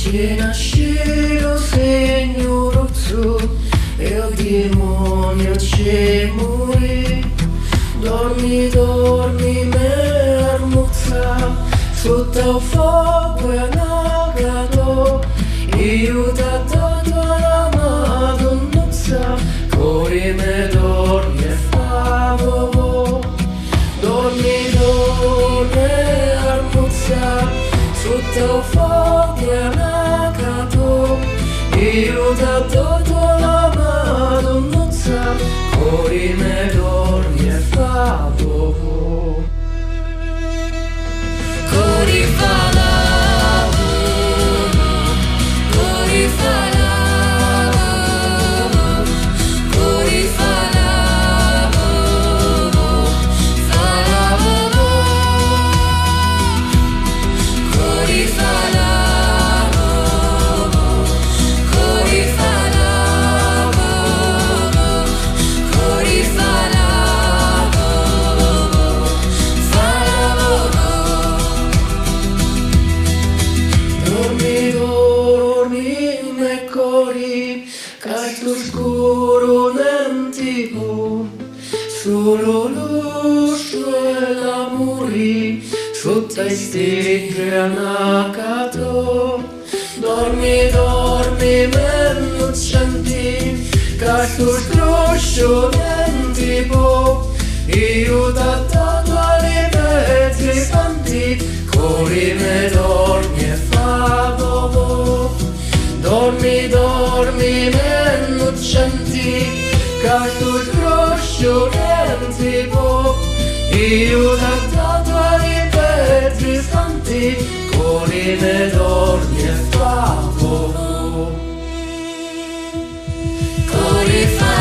ci nasciro segno rosso e il demonio ci morì. Dormi, dormi, me armuzza sotto il fuoco e anagato. Io da dato la madonnuzza, cori me dormi e favo. Dormi, dormi, armuzza sotto il fuoco e anagato. Io da dato la madonnuzza, cori me dormi e favo. Cori falavo, cori falavo, cori falavo, falavo, cori falavo, cori falavo, cori falavo, falavo. Dormi, dormi, me cori, caldo scuro nell'antico, solo l'uscio e l'amore sotto i streghe anagato. Dormi, dormi, me innocenti, caldo scroscio nell'antico, io da dato alle pezzi santi, cori me dormi e favo. Dormi, dormi, me innocenti, caldo scroscio nell'antico, io da dato alle pezzi santi, cori me dormi e favo. Cori favo.